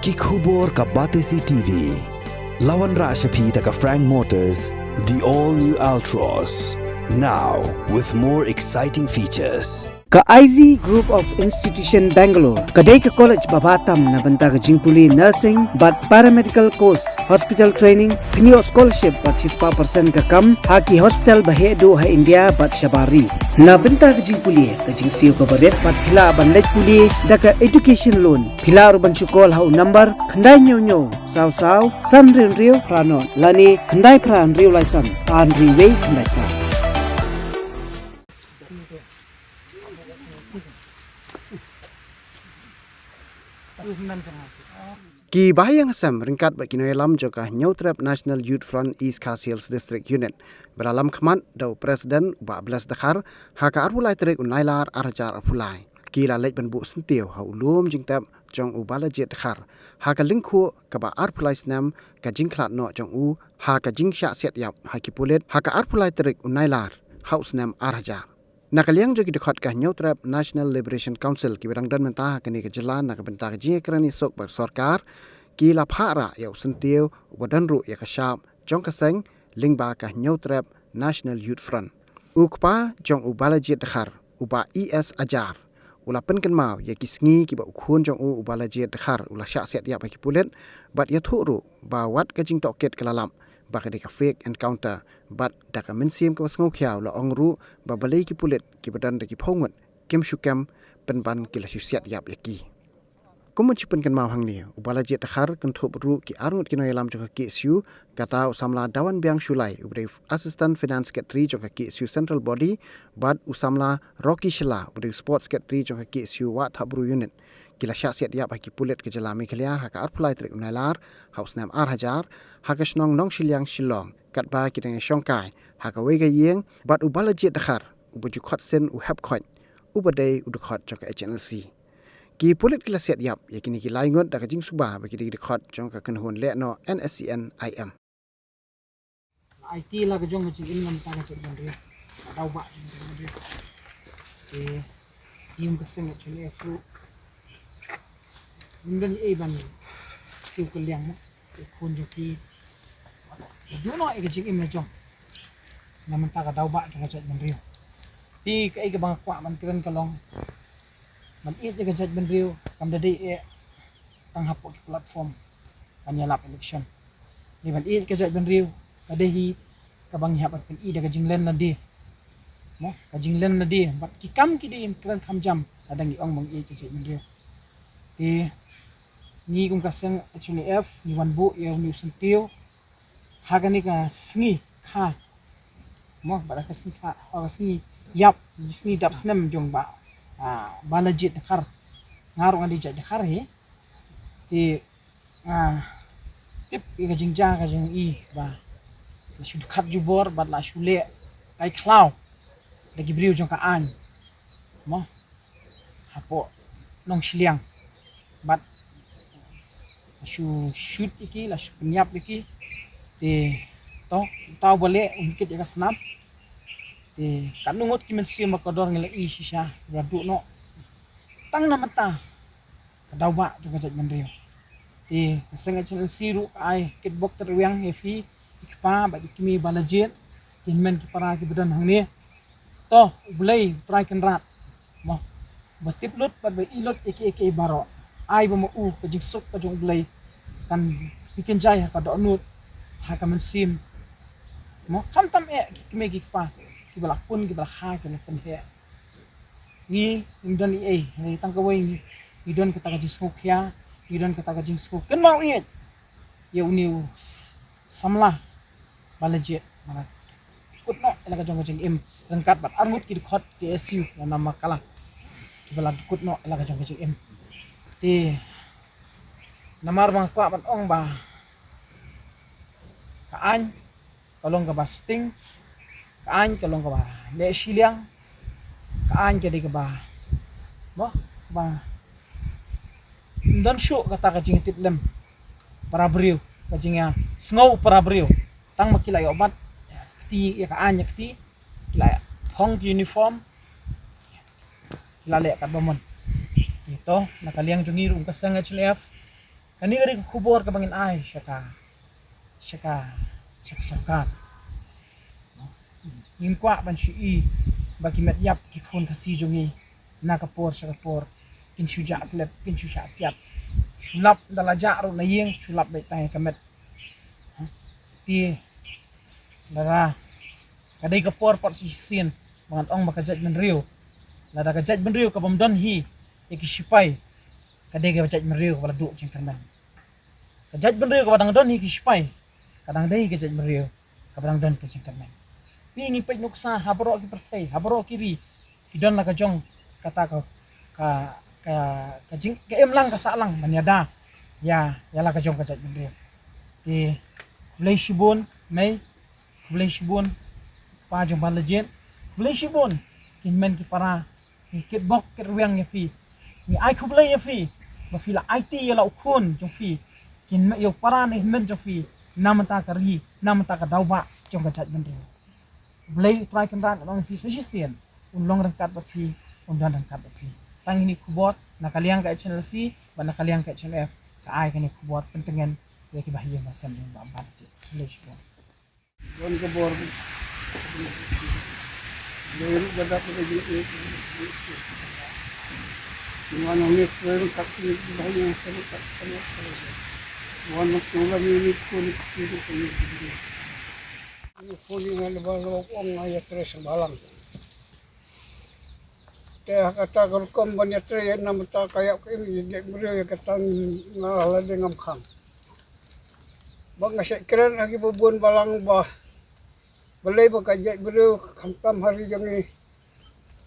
Kikubor ka Batesi TV. Lawan Rashapi taka Frank Motors, the all-new Altros. Now, with more exciting features. Ka IZ Group of Institution Bangalore, kadai ka college babatam na banta ka jingpuli nursing but paramedical course, hospital training, kniyo scholarship but 6% ka kam, haki hospital bahedo ha India but shabari. Na banta ka jingpuli, ka jingsiyo ka baret but pila banlet puli, da ka education loan, pila urban syukol hau number, kandai nyo, saw, san rio pranon, lani kandai pran rio laisan, an riway kandai pran. Ki bahayang asam ringkat bagi noyalam juga Nyautrap National Youth Front East Khasiels District Unit beralam khamat dau presiden 14 dakhar haka arpulai terik unailar arjar arpulai ki lalek benbu sentiu ha ulum jingtap jong ubala jet dakhar haka lingku kaba arpulai snam ka jingklat no jong u haka jingsya set yap haki pulit haka arpulai terik unailar haus nam arjar Nakaliang jogi dekat kah Nyautrap National Liberation Council ki berang dan mentah kini ke jalan nak bentah je kerani sok bersorkar ki la phara yau sentiu wadan ru ya kasyap jong kaseng lingba kah Nyautrap National Youth Front ukpa jong ubala jet dakhar uba ES ajar ula penken mau ya kisngi ki ba ukhun jong ubala jet dakhar ula syak set ya bagi pulet bat ya thuru ba wat ka jing toket kelalam baka deka fake encounter but daka mensim ka wasngau khiaw la ongru ba balai ki pulet ki badan deki phongot kem syukam penban ki la syusiat yap yaki kumun chipen kan mau hang ni ubala jet dakhar kan thop ru ki arngut ki noyalam joka ki su kata usamla dawan biang shulai ubre assistant finance secretary joka ki su central body but usamla rocky shila ubre sports secretary joka ki su wa thabru unit kila syasiat dia bagi pulet ke jalami kelia haka arpulai trik unailar haus nam arhajar haka snong nong shiliang shilong kat ba ki dengan syongkai haka wega yeng bat ubala jet dakhar ubuju khot sen u hab khot ubadai udukhot joka HNLC ki pulet kila siat yap yakini ki laingot da jing suba bagi di khot jong ka kenhun le no NSCN IM IT la ke jong jing in nam ta ka chet bandri dau ba jing bandri ke tim ka seng chune fru Mungkin iban siu keliang mo kun joki du no e jing im jong naman ta ka daw ba jong chat ban rio ti ka bang kwa man kren kalong man it ka chat ban rio kam dadi e tang hapo ki platform panyalap election ni ban it ka chat ban rio kadehi ka bang hap kan i daga jing len na di mo ka jing len na di bat ki kam ki di kren kham jam adang i ong bang i ka chat ban rio ti ni kung kaseng actually F ni wan bu ya ni sentiu haga ni ka sngi kha mo bada ka sngi kha o sngi yap sngi dap snem jong ba balajit khar ngaru ngadi ja khar he ti tip ka jingja ka jing I ba la shud khat jubor ba la shule kai khlaw lagi briu jong ka an mo hapo nong shiliang bat shoot iki la penyap iki te to tau bale ungkit ya snap te kanungot ki mensi makodor ngela I shisha radu no tang na mata kadaw ba juga jat mandrio te kasenga chen siru ai kitbok terwiang heavy ikpa ba ikimi balajit kinmen ki para ki bedan hangni to bulai try kan rat mo batip lut ba ilot iki baro ai ba mo u ka jigsok ka jong blay kan bikin jay ka do nut ha ka man sim mo kam tam e kimi gi pa ki bala pun ki bala ha ka na he ni indon e ni tang ka way ni don ka ta jigsok ya ni don ka ta jigsok kan mau e ye uniu samla balaje mara kut no ela ka jong im rengkat bat armut ki khot ki SU na nama kala ki bala kut no ela ka jong im ti namar bang kwa ban ong ba kaan kalong ka basting kaan kalong ka ba le shiliang kaan jadi ka ba mo ba dan show kata ka jing titlem para brio ka jing ya snow para brio tang makilay obat ti ya kaan yak ti kila hong uniform kila le ka bomon ito nakaliang jungi ung kasang HLF Kani gari kubur ka bangin ay syaka sarkar. Nim kwa ban shui bagi met yap ki khon kasi jongi na kapor kin shuja klep kin shuja siap sulap dalaja ro na yeng sulap dai tai kamet ti dara kadai kapor pat si sin mangan ong makajat men riu lada kajat men riu ka bamdon hi iki sipai kadai ka kajat men riu ka du jeng kerman kajat men riu ka badang don hi ki sipai kadang dai kajat men riu ka badang don ka jeng kerman pingi pek nuksa habro ki pertai habro kiri kidon la kajong kata ka jing ke emlang ka salang manyada ya la kajong kajat bende ti blai shibun pa jong ban lejen blai shibun kin men ki para ki kit bok kit ruang ya fi ni ai khu blai ya fi ba fi la IT ya la ukun jong fi kin yo para ni men jong fi namata kari namata ka dauba jong kajat bende Blay try kendan long fi sesien long rangkat ba fi dan rangkat ba fi tang ini kubot nakaliang ka channel C ba nakaliang ka channel F ka ai kani kubot pentengan ya ki bahaya masam yang ba ambat je blay ko don ke bor leru badak ke ji mana ni leru tak ni bahaya sekali tak mana sula ni ko ni Puli ngan balok ong ayat tres balang. Teh kata kerkom banyak tres nama tak kayak ini jadi beri kata ngalah dengan khang. Bang ngasih keren lagi bubun balang bah. Boleh bakajak beri kampam hari jangi.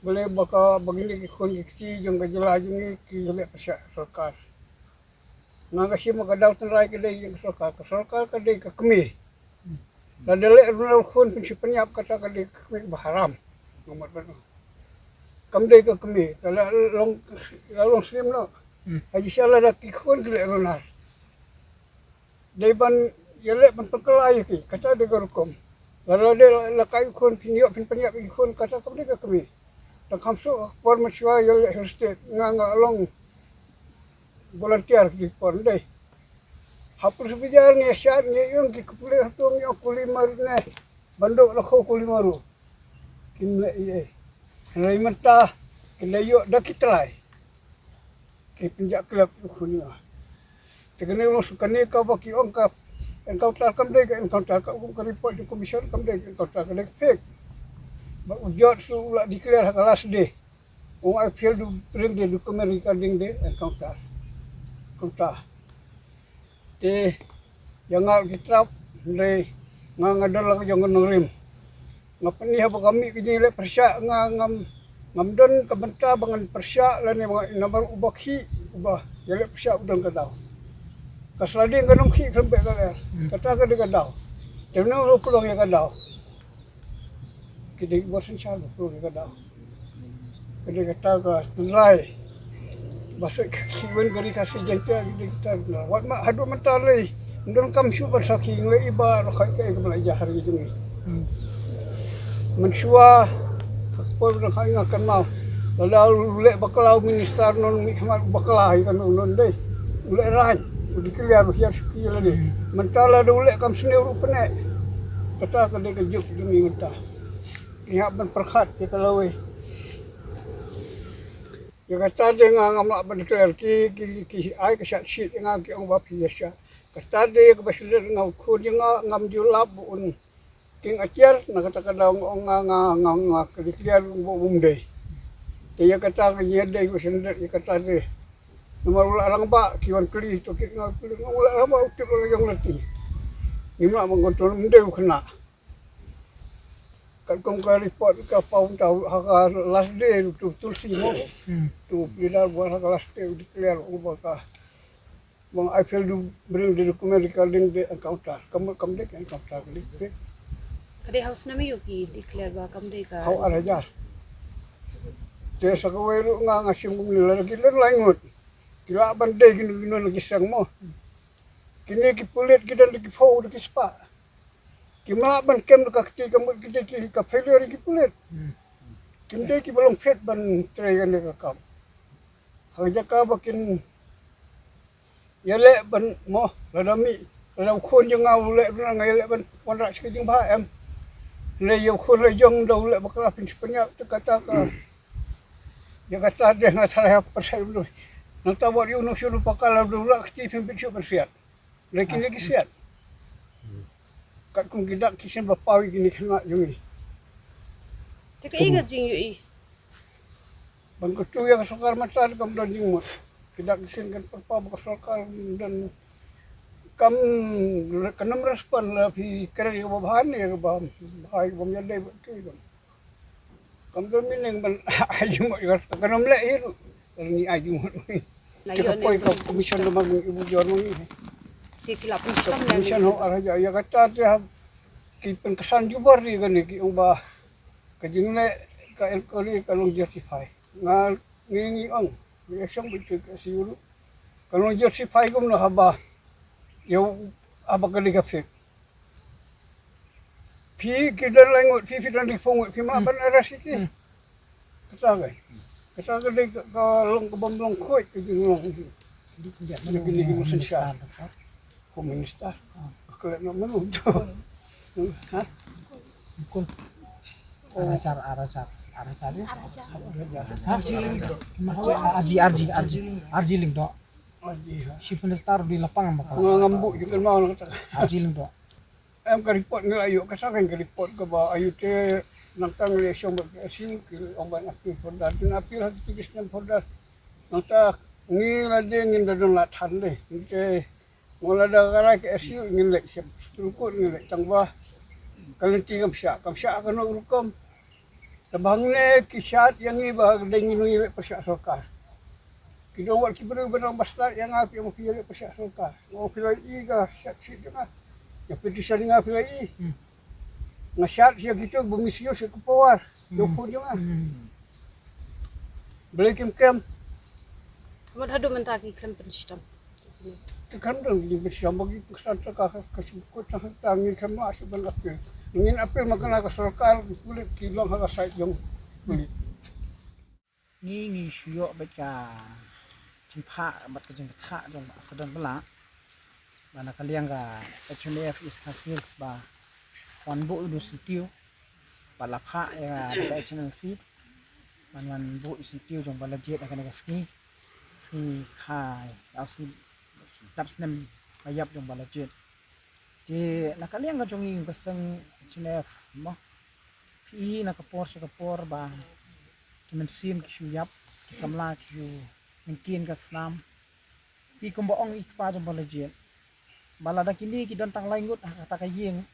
Boleh baka begini kikun kiki jang kejala jangi kijale pasal sarkar. Ngasih makadau tenrai kedai jang sarkar kedai kekemi. Dadale runal khon pun si penyap kata kali kami baharam nomor berapa kamdai ke kami kalau long sim no haji salah dak khon kele runal deban yele ban perkelai ki kata de gorkom kalau de lakai khon pinyo pin penyap khon kata kamdai ke kami tak hamsu por maswa yele hostet nganga long volunteer di por dei hapus bijar ni syar ni yung ki kupule hatong yung kulimaru ne bandok lakho kulimaru kinle ye rai mata kilayo dakitrai ki pinjak klub kunia tegene lo sukane ka baki ongkap encounter kamde ke encounter ka report di commission kamde encounter ka fake ba ujot su la declare kelas de I feel to bring the document regarding the encounter te jangan kitrap le ngadal la jangan ngerim ngapani ha kami kini le persya ngam ngamdon kebenta bangan persya la ni nomor ubakhi ubah yele persya udang kadau kasladi kanum khi sampai kaler kata ka de kadau temno lo pulang ya kadau kidi bosan chalu pulang ya kadau kidi kata ka tunrai Masuk kiwan gari kasih jengkel kita wat mak hadu mentalai ndon kam syu bersaki ngle iba rokai ke belajar hari ini mensua pol rokai ngakan mau lalu lek bakalau minister non mikmat bakalai kan non dei lek rai dikeliar hiar suki lagi mentala do lek kam sene rupane kata ka de juk demi mentah pihak ben perkhat ke kalau ya kata dia ngam nak berdeklar ki ai ke sat shit ngam ki ong bapi ya kata dia ke basir ngam ku dia ngam julab un king aciar nak kata kada ong ngam ke deklar bum dei dia kata ke ye dei basir ya kata dia nomor orang ba kiwan kli to ki ngam ulah ba utik yang leti ni mak mengontrol mendeu kena kong ka report ka paun tahu haka last day tu tulsi mo tu bila buat haka last day declare ubaka bang I feel to bring the document regarding the encounter kamu dek encounter kali kade house nami yuki declare ba kam de ka how arajar te sakawai lu ngasim kum ni lagi lain ngut kila bandai gini lagi sang mo kini ki pulit kita lagi fau lagi spa Kima ban kem dekat kita kamu kita ki failure ki pulet. Kimde ki belum fit ban try kan dekat kam. Haja ka bakin ya le ban mo la mi la khôn jong ngau le ban ngai le ban wan ra chi jing ba em le yo khôn le jong do le bakla pin penya kata ka ya kata de ngasal apa saya dulu nang tawar yo no sulu pakala do la ki pin pin siat le kini ki siat kat kung gidak kisen bapawi gini kena jungi Teka ingat jing yu i. bang ko tu yang sokar mata kam don jing mo gidak kisen kan papa baka sokar dan kam kanam respon la fi kere yo bahan ya ba hai bom ya dai ki bang kam don mineng ban ayu mo yo kanam le hiru ni ayu mo Na Cakap yun kau eh. ikut komisyon naman ng ibu jorno ni. Tikilap ng siyam na Komisyon ho araja ya kata dia kipen kesan jubar ni kan ki ubah kajingle ka elkori kalong justify. Ngingi ang ya siyang bitu ka siguro. Kalong justify ko na haba. Yo aba kali ka fik. Pi kidan langut pi fidan di fongut pi ma ban arasiki. Kata dai ka long ka bamlong khoi ka jinglong. Gini di musim siya. Komunista. Kalau nak menurut. Hah? Kul. Aracar. Arji ling do. Aji. Shifun star di lapangan bakal. Ngambuk juga mau nak kata. Arji ling do. Em ka report ngal ayo kasakan ka report ka ba ayo te nang tang le syong ba asin ki omban apil podar din apil hati tigis nang podar nang ta ngi la de ngin da don la than de te ngola da kara ke asin ngin le sep strukut ngin le tang ba kalinti kam sya ka no rukom tabang ne kisat yang i ba de ngin ni pasya sokar kido wat ki beru benang bastar yang aku yang ki le pasya sokar ngo pilai i ga sat si tengah ya petisan nga pilai ngasat siya gitu bumisyo siya kupawar yo pun yung beli kem Madhadu mentaki klam penstam. tekan dong di bersama bagi kesan terkah kasibukut tangi kema asban apil ingin apil makana ka sarkar kulit kilong ha sa yung kulit Ngi shuyo baca cimpa bat ka jengka dong sedang bela. Mana kalian ga HNF is hasil ba wan bu du sitiu palapha ya ba HNC man bu sitiu jong bala jet akan ga ski khai asi tapsnem ayap jong bala jet di nakalian ga jong ing kasang HNF mo pi nakapor ba kimen sim kiyap kisamla kiyu mungkin ka snam pi kumbaong ikpa jong bala jet balada kini kidon tang laingut kata kayeng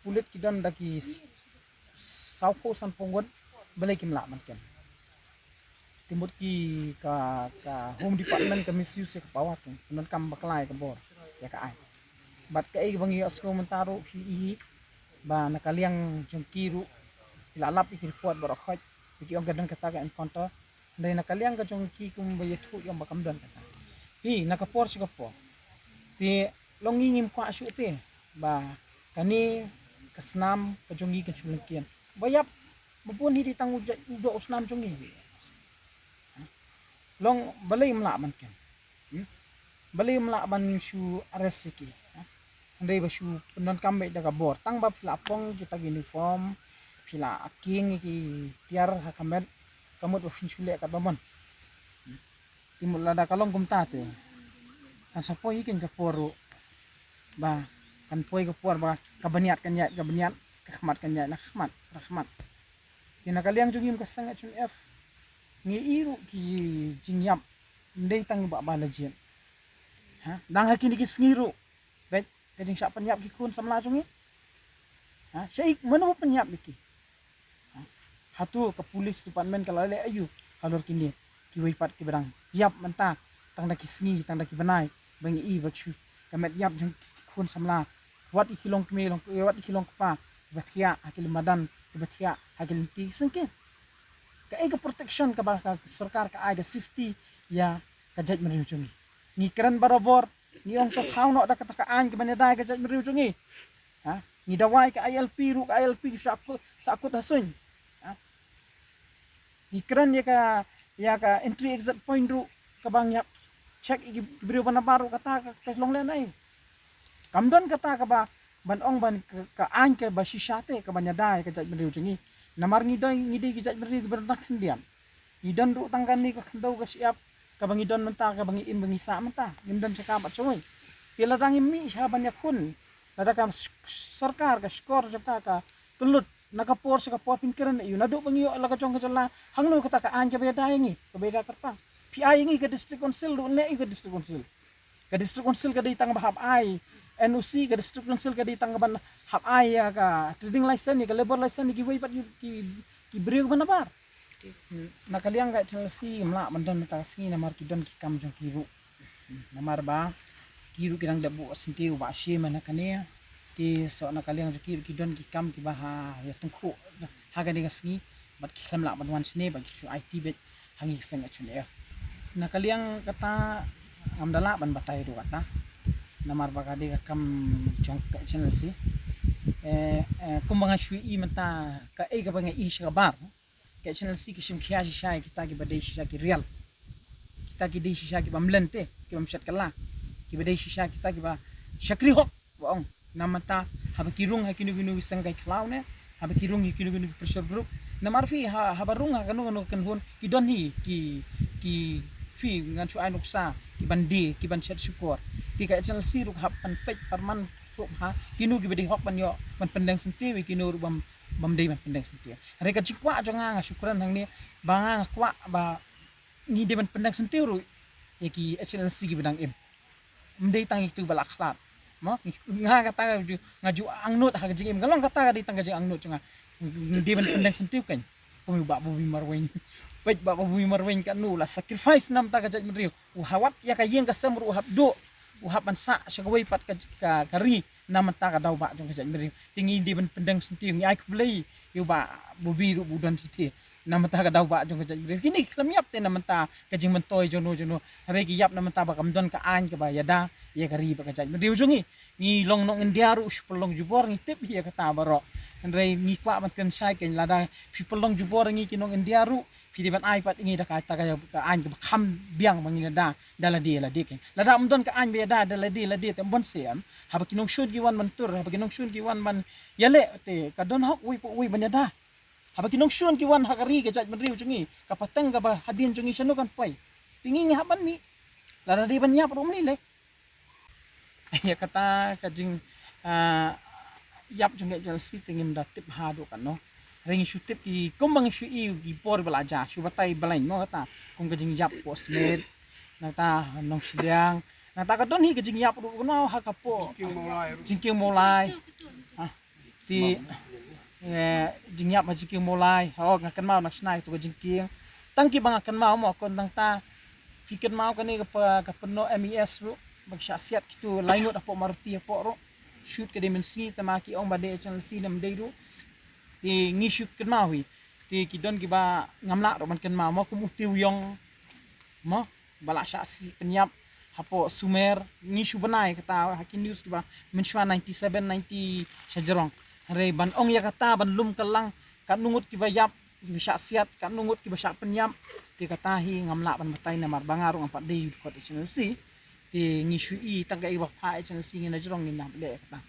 kulit kidon daki sauko san ponggot balai kim la manken timut ki ka home department ka misuse ka pawat non kam baklai ka bor ya ka ai bat ka ai bangi asko mentaro hi ba nakaliang jongkiru ilalap iki report bor khot iki ong gadang kata ka encounter dai nakaliang ka jongki kum bayetu yang bakam dan kata hi nakapor si kapor ti longingim ko asu ti ba kani kasnam kajongi kansulengkian bayap bapun hidi tang ujo usnam jongi long balay mlaban ken balay mlaban shu aresiki andai ba shu penon kambe daga bor tang ba pila pong kita uniform pila aking ki tiar hakamet kamut ba finchule ka bamon timul lada kalong gumta te kan sapoy ikin ka poro ba kan poy ka por ba kabaniat kahmat kanya nakmat rahmat kinakaliang jugim kasang HNF ngi iru ki jingyap ndey tang ba balajen ha dang hakin ki sngiru bet kajing sya penyap ki kun samla jungi ha syai mana ba penyap iki ha hatu ke polis department kalale ayu halor kini ki wipat ki berang yap menta tang da ki sngi tang da ki banai bangi i bakshu kamet yap jung kun samla wat ikilong kmelong wat ikilong pa batia akil madan batia akil ti sengke ka ega protection ka ba ka sarkar ka ai safety ya ka jaj merujungi ni kran barabor ni ong to khaw no da katakaan ka banada ka jaj merujungi ha ni dawai ka ILP ru ka ILP sa ako dasun ha ni kran ya ka entry exit point ru ka bang yap check beriu bana baru kata ke long len ai kamdon kata ka ba ban ong ban ka an ke ba shishate ka banya dai ka jat beriu jengi namar ngidi ki jat beriu bernak kendian ngidon ru tangkan ni ka khandau ka siap ka bangidon menta ka bangi im bangi sa menta ngidon cakap soy pila dangi mi sha banya kun lada kam sarkar ka skor jata ka tulut nakapor sa kapor pinkiran iyo nadu bangi yo ka chong ka jala hangno kata ka an ke beda ngi ka beda karpa pi ai ngi ka district council do ne ka district council ka ditang bahab ai NOC ka district council ka ditang ban hab ai ka trading license ni ka labor license ni giveaway pat ki beriu ban bar nakaliang ka Chelsea mla mandon ta singi namar kidon ki kam jong kiru namar ba kiru kirang dabu sinti ba shi mana kane ti so nakaliang jong kiru kidon ki kam ki ba ha ya tungku ha ga ni singi bat ki lam la ban wan sne ba ki IT bet hangi seng chune nakaliang kata amdala ban batai do kata namar ba ka ka kam jong ka Chelsea kumbangan shui i menta ka ka banga i shagabar ke channel si kishim khia shisha kita ki badai shisha ki real kita ki dei shisha ki bamlente ki bamshat kala ki badai shisha kita ki ba shakri hok waong namata hab kirung ha kinu sangai khlaw ne hab kirung kinu pressure group namar fi habarung ha kanu kan hon ki don hi ki fi ngan chu ainuk sa ki bandi ki ban chat syukur ti ka channel si ruk hab pan pej parman so ha kinu ki badai hok ban yo ban pendang senti kinu bam bamdei man pendang sentia reka cikwa jonga syukuran hang ni banga kwa ba ni de man pendang sentia ru yaki excellency gi bidang mdei tang itu balak khlat mo nga kata ngaju angnut ha jing galong kata di tang jing angnut jonga de man pendang sentia kan kumi ba bu marwen pej ba bu marwen kan nu la sacrifice nam ta ka jaj mriu hawat ya ka yeng ka samru hab do uhap man sa syagawai pat ka kari nama ta ka daw ba jong kajak meri tingi di ben pendang senti ngi ai kulei yu ba bubi ru budan titi nama ta ka daw ba jong kajak meri kini klam yap te nama ta kajing mentoy jono re ki yap nama ta ba kamdon ka an ka ba yada ya kari ba kajak meri jongi ngi long nong indiaru pelong jubor ngi tip ya kata baro re ngi kwa man kan sai ken lada pi pelong jubor ngi kinong indiaru pidi ban ai pat ngi da ka ta ka an ka kham biang mangi da dala dia la dik lada amdon ka an be da dala dia te bon seam haba kinong shun ki wan man tur haba kinong shun ki wan man yale te ka don hok ui ban da haba kinong shun ki wan hakari ka jaj man riu jungi ka patang ka ba hadin jungi sanu kan pai tingi ngi haban mi lada di ban nyap rum ni le ya kata ka jing yap jungi Chelsea tingim da tip ha do kan no ringi syutip ki kumbang syui ki por belaja syubatai belain no kata kung kajing yap postmate nata nong siang nata ka don hi kajing yap ru no ha kapo jingking mulai si jing yap jingking mulai ho ngakan mau nak snai tu jingking tangki bang akan mau mo kon tang ta fikir mau kan ni ka peno MES ru bag syasiat kitu lainut apo maruti apo ro shoot ke dimensi tamaki ong bade channel si nam dei ru ti ngisuk kenmawi ti kidon kiba ngamla ro man kenma mo kumutiu yong mo bala syasi penyap hapo sumer ngisu benai kata hakin news kiba menshwa 97 90 syajerong re ban ong ya kata ban lum kelang kan nungut kiba yap syasiat kan nungut kiba syak penyap ti kata hi ngamla ban batai na marbangarong ampat dei ko channel si ti ngisui tangga iba pa channel si ngina jerong ngina bele kata